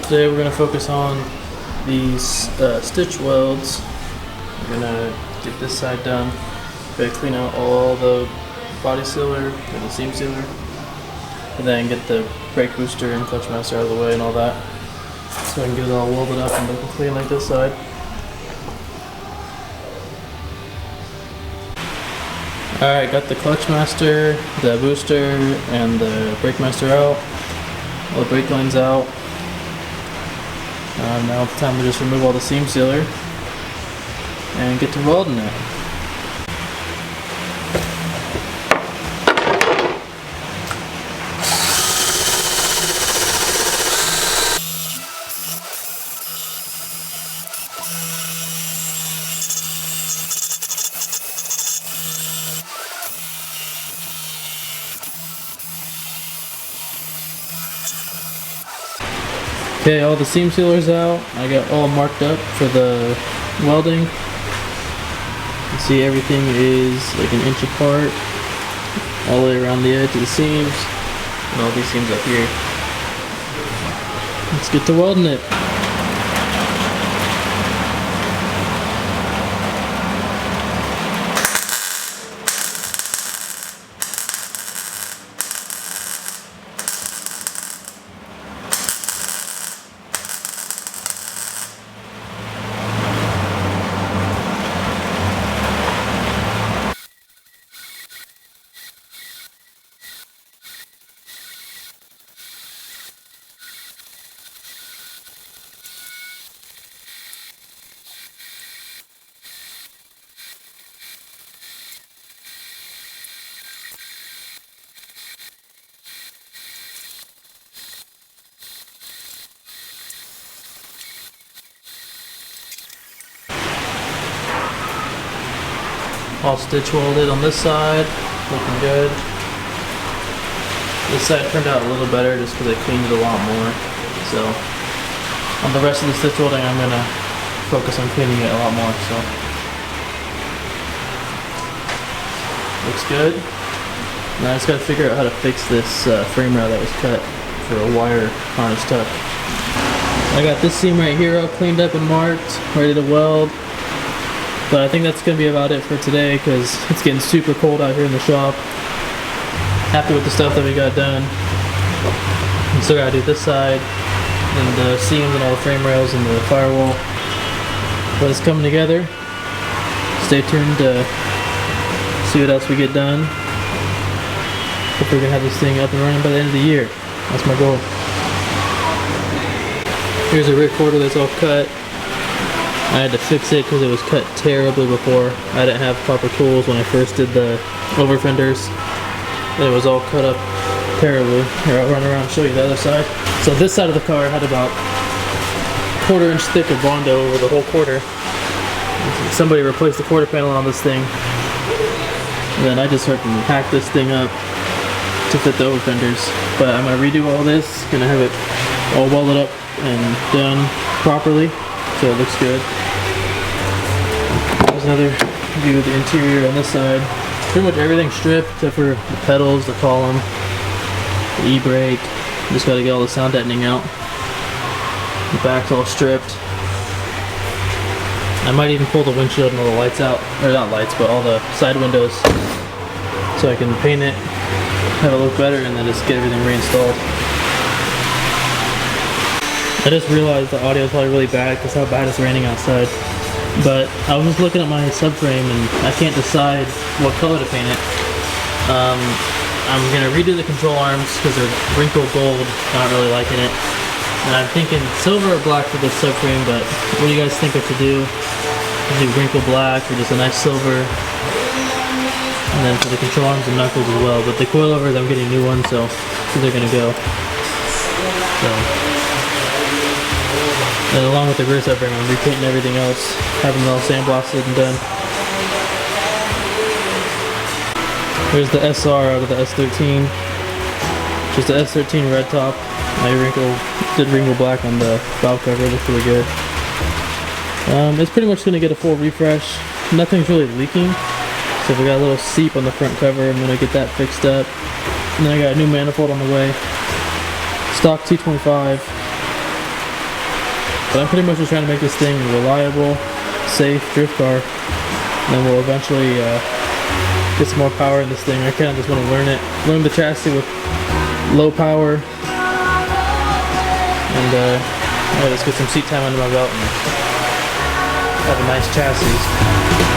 Today we're going to focus on these stitch welds. We're going to get this side done. We're going to clean out all the body sealer and the seam sealer, and then get the brake booster and clutch master out of the way and all that, so I can get it all welded up and looking clean like this side. Alright, got the clutch master, the booster, and the brake master out. All the brake lines out. Now it's time to just remove all the seam sealer and get to welding it. Okay, all the seam sealers out. I got all marked up for the welding. You see everything is like 1 inch apart, all the way around the edge of the seams, and all these seams up here. Let's get to welding it. All stitch welded on this side, looking good. This side turned out a little better just because I cleaned it a lot more. So on the rest of the stitch welding, I'm gonna focus on cleaning it a lot more. So looks good. Now I just gotta figure out how to fix this frame rail that was cut for a wire harness tuck. I got this seam right here all cleaned up and marked, ready to weld. But I think that's going to be about it for today because it's getting super cold out here in the shop. Happy with the stuff that we got done. We still got to do this side, and the seams and all the frame rails and the firewall. But it's coming together. Stay tuned to see what else we get done. Hope we're going to have this thing up and running by the end of the year. That's my goal. Here's a ripcord that's all cut. I had to fix it because it was cut terribly before. I didn't have proper tools when I first did the over fenders. It was all cut up terribly. Here, I'll run around and show you the other side. So this side of the car had about 1/4 inch thick of Bondo over the whole quarter. Somebody replaced the quarter panel on this thing. And then I just started to hack this thing up to fit the over fenders. But I'm going to redo all this. Going to have it all welded up and done properly so it looks good. There's another view of the interior on this side. Pretty much everything stripped except for the pedals, the column, the e-brake. Just got to get all the sound deadening out. The back's all stripped. I might even pull the windshield and all the lights out, or not lights, but all the side windows, so I can paint it, have it look better, and then just get everything reinstalled. I just realized the audio is probably really bad because how bad it's raining outside. But I was just looking at my subframe and I can't decide what color to paint it. I'm going to redo the control arms because they're wrinkled gold, not really liking it. And I'm thinking silver or black for this subframe, but what do you guys think I should do? Do wrinkled black or just a nice silver? And then for the control arms and knuckles as well. But the coilovers, I'm getting new ones, so they're going to go. So. And along with the rear subframe, I'm repainting everything else, having it all sandblasted and done. Here's the SR out of the S13. Just the S13 red top. I did wrinkle black on the valve cover, looks really good. It's pretty much going to get a full refresh. Nothing's really leaking. So we got a little seep on the front cover, I'm going to get that fixed up. And then I got a new manifold on the way. Stock T25. But I'm pretty much just trying to make this thing reliable, safe drift car. And then we'll eventually get some more power in this thing. I kind of just want to learn the chassis with low power. And let's get some seat time under my belt and have a nice chassis.